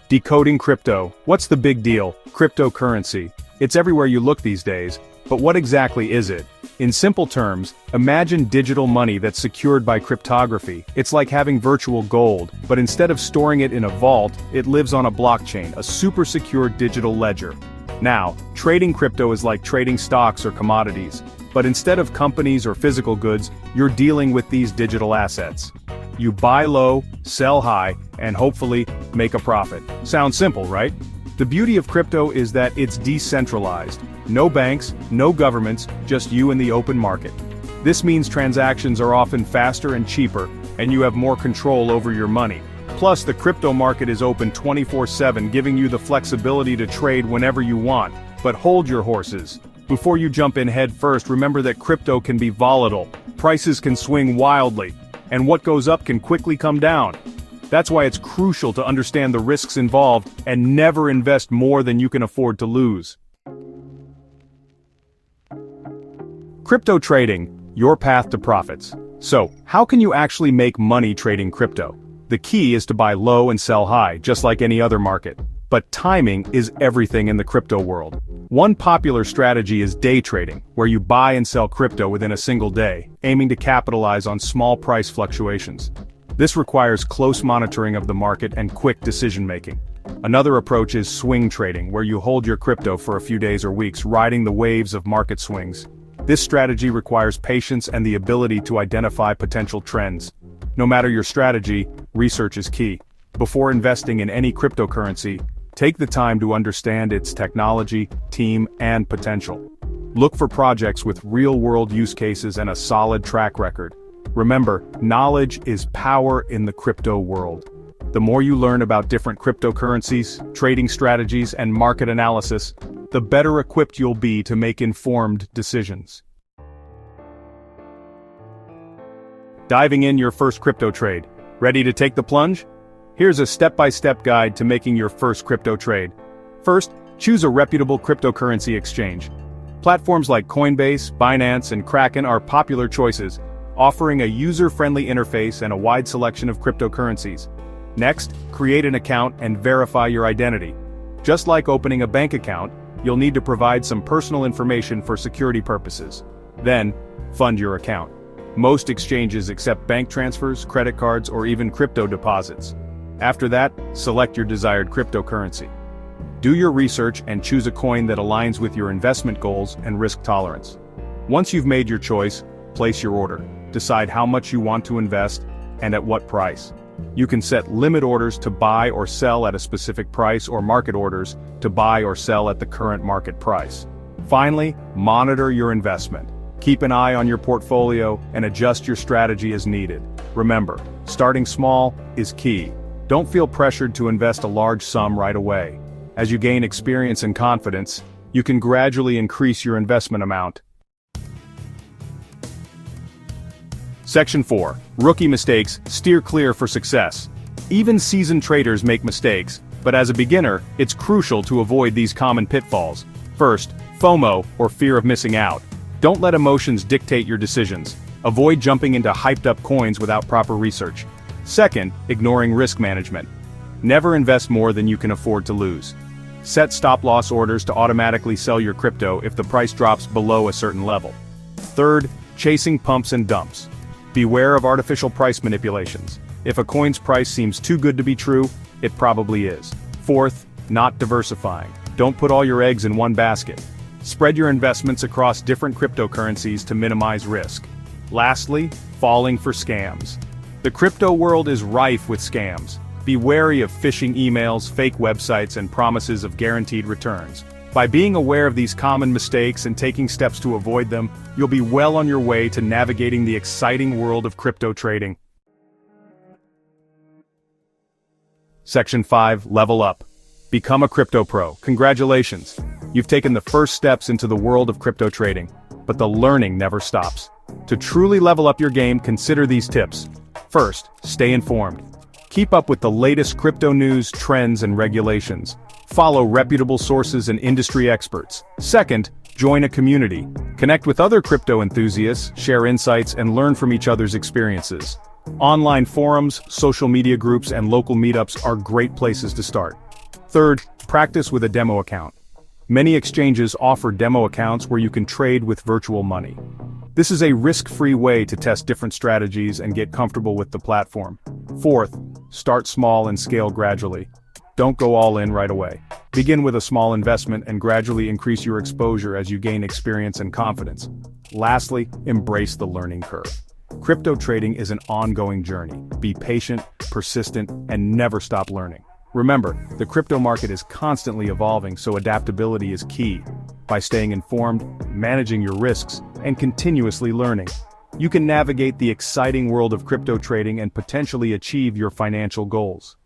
Decoding crypto. What's the big deal? Cryptocurrency. It's everywhere you look these days, but what exactly is it? In simple terms, imagine digital money that's secured by cryptography. It's like having virtual gold, but instead of storing it in a vault, it lives on a blockchain, a super secure digital ledger. Now, trading crypto is like trading stocks or commodities, but instead of companies or physical goods, you're dealing with these digital assets. You buy low, sell high, and hopefully, make a profit. Sounds simple, right? The beauty of crypto is that it's decentralized. No banks, no governments, just you and the open market. This means transactions are often faster and cheaper, and you have more control over your money. Plus, the crypto market is open 24/7, giving you the flexibility to trade whenever you want. But hold your horses. Before you jump in head first, remember that crypto can be volatile. Prices can swing wildly, and what goes up can quickly come down. That's why it's crucial to understand the risks involved and never invest more than you can afford to lose. Crypto trading, your path to profits. So, how can you actually make money trading crypto? The key is to buy low and sell high, just like any other market. But timing is everything in the crypto world. One popular strategy is day trading, where you buy and sell crypto within a single day, aiming to capitalize on small price fluctuations. This requires close monitoring of the market and quick decision-making. Another approach is swing trading, where you hold your crypto for a few days or weeks, riding the waves of market swings. This strategy requires patience and the ability to identify potential trends. No matter your strategy, research is key. Before investing in any cryptocurrency, take the time to understand its technology, team, and potential. Look for projects with real-world use cases and a solid track record. Remember, knowledge is power in the crypto world. The more you learn about different cryptocurrencies, trading strategies, and market analysis, the better equipped you'll be to make informed decisions. Diving in your first crypto trade. Ready to take the plunge? Here's a step-by-step guide to making your first crypto trade. First, choose a reputable cryptocurrency exchange. Platforms like Coinbase, Binance, and Kraken are popular choices, offering a user-friendly interface and a wide selection of cryptocurrencies. Next, create an account and verify your identity. Just like opening a bank account, you'll need to provide some personal information for security purposes. Then, fund your account. Most exchanges accept bank transfers, credit cards, or even crypto deposits. After that, select your desired cryptocurrency. Do your research and choose a coin that aligns with your investment goals and risk tolerance. Once you've made your choice, place your order. Decide how much you want to invest and at what price. You can set limit orders to buy or sell at a specific price, or market orders to buy or sell at the current market price. Finally, monitor your investment. Keep an eye on your portfolio and adjust your strategy as needed. Remember, starting small is key. Don't feel pressured to invest a large sum right away. As you gain experience and confidence, you can gradually increase your investment amount. Section 4. Rookie mistakes, steer clear for success. Even seasoned traders make mistakes, but as a beginner, it's crucial to avoid these common pitfalls. First, FOMO, or fear of missing out. Don't let emotions dictate your decisions. Avoid jumping into hyped-up coins without proper research. Second, ignoring risk management. Never invest more than you can afford to lose. Set stop-loss orders to automatically sell your crypto if the price drops below a certain level. Third, chasing pumps and dumps. Beware of artificial price manipulations. If a coin's price seems too good to be true, it probably is. Fourth, not diversifying. Don't put all your eggs in one basket. Spread your investments across different cryptocurrencies to minimize risk. Lastly, falling for scams. The crypto world is rife with scams. Be wary of phishing emails, fake websites, and promises of guaranteed returns. By being aware of these common mistakes and taking steps to avoid them, you'll be well on your way to navigating the exciting world of crypto trading. Section 5. Level up. Become a crypto pro. Congratulations! You've taken the first steps into the world of crypto trading, but the learning never stops. To truly level up your game, consider these tips. First, stay informed. Keep up with the latest crypto news, trends, and regulations. Follow reputable sources and industry experts. Second, join a community. Connect with other crypto enthusiasts, share insights, and learn from each other's experiences. Online forums, social media groups, and local meetups are great places to start. Third, practice with a demo account. Many exchanges offer demo accounts where you can trade with virtual money. This is a risk-free way to test different strategies and get comfortable with the platform. Fourth, start small and scale gradually. Don't go all in right away. Begin with a small investment and gradually increase your exposure as you gain experience and confidence. Lastly, embrace the learning curve. Crypto trading is an ongoing journey. Be patient, persistent, and never stop learning. Remember, the crypto market is constantly evolving, so adaptability is key. By staying informed, managing your risks, and continuously learning, you can navigate the exciting world of crypto trading and potentially achieve your financial goals.